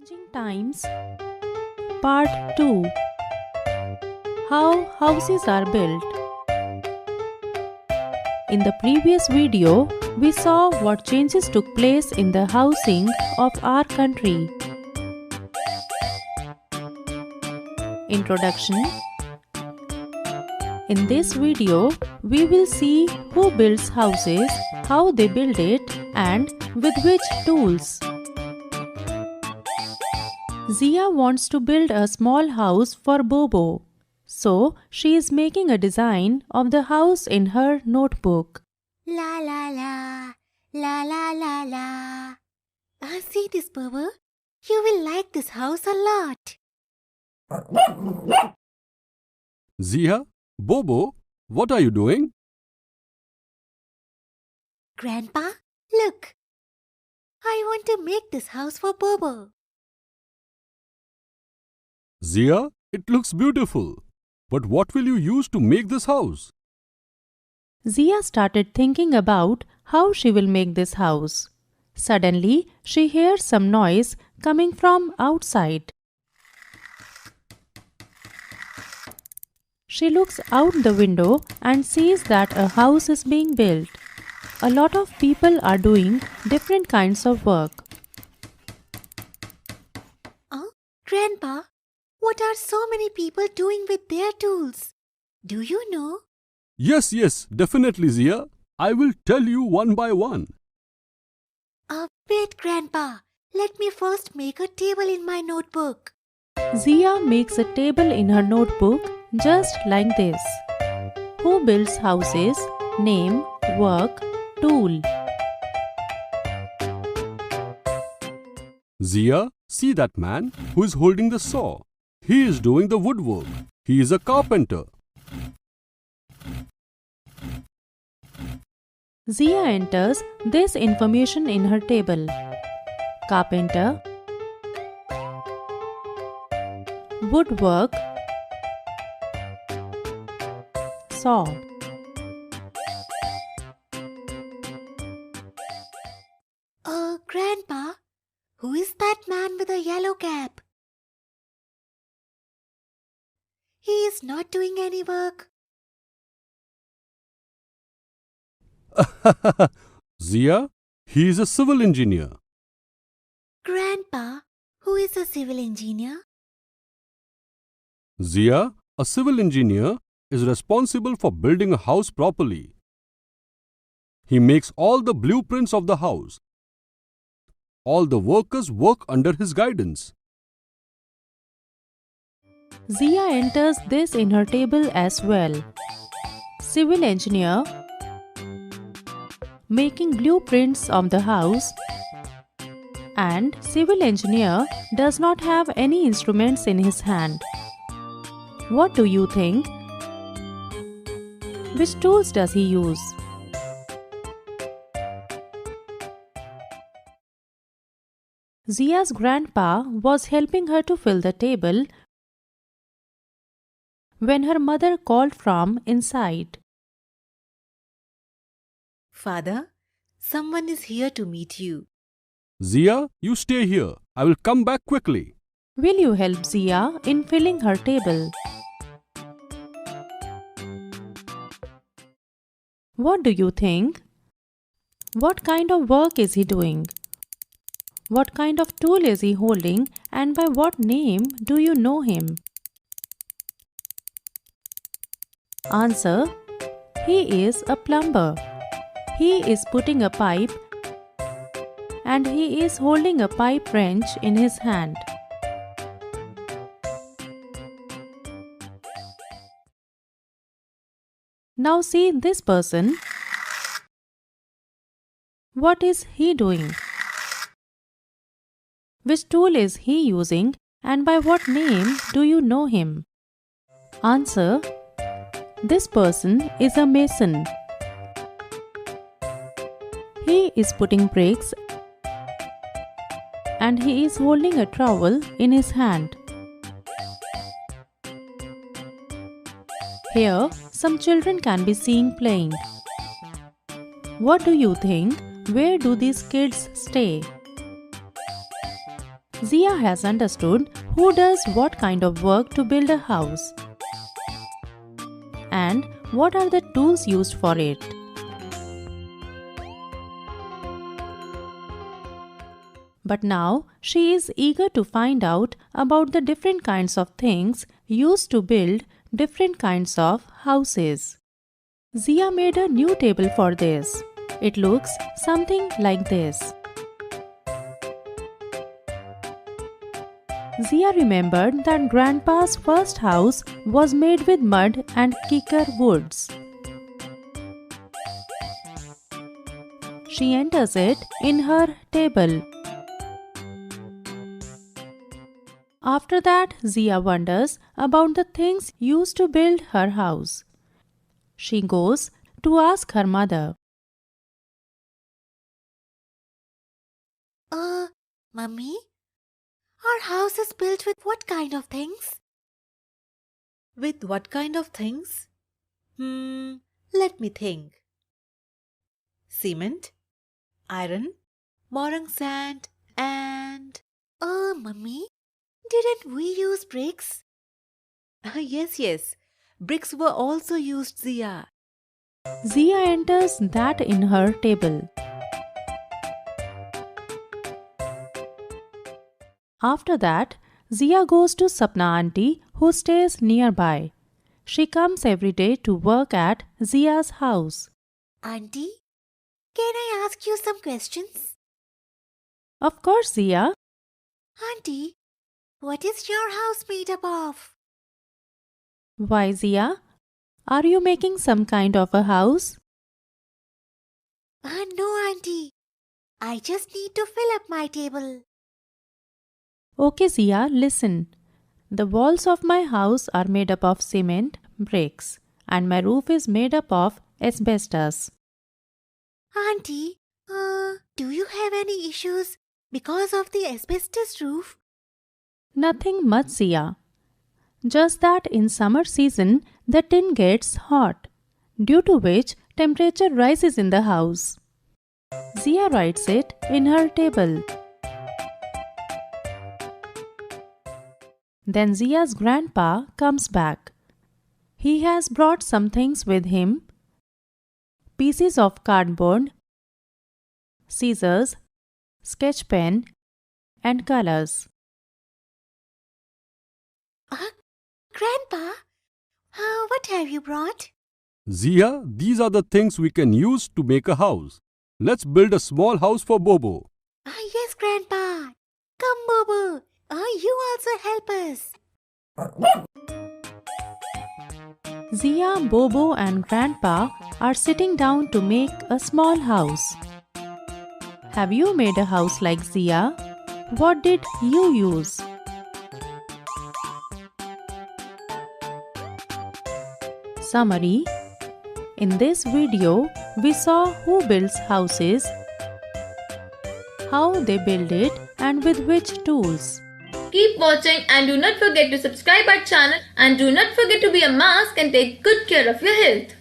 Changing Times Part 2. How houses are built. In the previous video, we saw what changes took place in the housing of our country. Introduction. In this video, we will see who builds houses, how they build it, and with which tools. Zia wants to build a small house for Bobo, so she is making a design of the house in her notebook. La la la, la la la la. See this, Bobo? You will like this house a lot. Zia, Bobo, what are you doing? Grandpa, look. I want to make this house for Bobo. Zia, it looks beautiful. But what will you use to make this house? Zia started thinking about how she will make this house. Suddenly, she hears some noise coming from outside. She looks out the window and sees that a house is being built. A lot of people are doing different kinds of work. Grandpa, what are so many people doing with their tools? Do you know? Yes, definitely, Zia. I will tell you one by one. Wait, Grandpa. Let me first make a table in my notebook. Zia makes a table in her notebook just like this. Who builds houses? Name, work, tool. Zia, see that man who is holding the saw. He is doing the woodwork. He is a carpenter. Zia enters this information in her table. Carpenter, woodwork, saw. Grandpa, who is that man with a yellow cap? He is not doing any work. Zia, he is a civil engineer. Grandpa, who is a civil engineer? Zia, a civil engineer is responsible for building a house properly. He makes all the blueprints of the house. All the workers work under his guidance. Zia enters this in her table as well. Civil engineer, making blueprints of the house, and civil engineer does not have any instruments in his hand. What do you think? Which tools does he use? Zia's grandpa was helping her to fill the table when her mother called from inside. Father, someone is here to meet you. Zia, you stay here. I will come back quickly. Will you help Zia in filling her table? What do you think? What kind of work is he doing? What kind of tool is he holding, and by what name do you know him? Answer: he is a plumber. He is putting a pipe and he is holding a pipe wrench in his hand. Now see this person. What is he doing? Which tool is he using, and by what name do you know him? Answer: this person is a mason. He is putting bricks and he is holding a trowel in his hand. Here, some children can be seen playing. What do you think? Where do these kids stay? Zia has understood who does what kind of work to build a house and what are the tools used for it. But now she is eager to find out about the different kinds of things used to build different kinds of houses. Zia made a new table for this. It looks something like this. Zia remembered that Grandpa's first house was made with mud and kikar woods. She enters it in her table. After that, Zia wonders about the things used to build her house. She goes to ask her mother. Mummy? Our house is built with what kind of things? With what kind of things? Let me think. Cement, iron, morang sand and... Mummy, didn't we use bricks? Yes. Bricks were also used, Zia. Zia enters that in her table. After that, Zia goes to Sapna auntie who stays nearby. She comes every day to work at Zia's house. Auntie, can I ask you some questions? Of course, Zia. Auntie, what is your house made up of? Why, Zia? Are you making some kind of a house? No, Auntie. I just need to fill up my table. Okay, Zia, listen. The walls of my house are made up of cement, bricks, and my roof is made up of asbestos. Auntie, do you have any issues because of the asbestos roof? Nothing much, Zia. Just that in summer season, the tin gets hot, due to which temperature rises in the house. Zia writes it in her table. Then Zia's grandpa comes back. He has brought some things with him: pieces of cardboard, scissors, sketch pen, and colors. Grandpa, what have you brought? Zia, these are the things we can use to make a house. Let's build a small house for Bobo. Yes, Grandpa. Come, Bobo. You also help us. Zia, Bobo, and Grandpa are sitting down to make a small house. Have you made a house like Zia? What did you use? Summary. In this video, we saw who builds houses, how they build it, and with which tools. Keep watching and do not forget to subscribe our channel and do not forget to wear a mask and take good care of your health.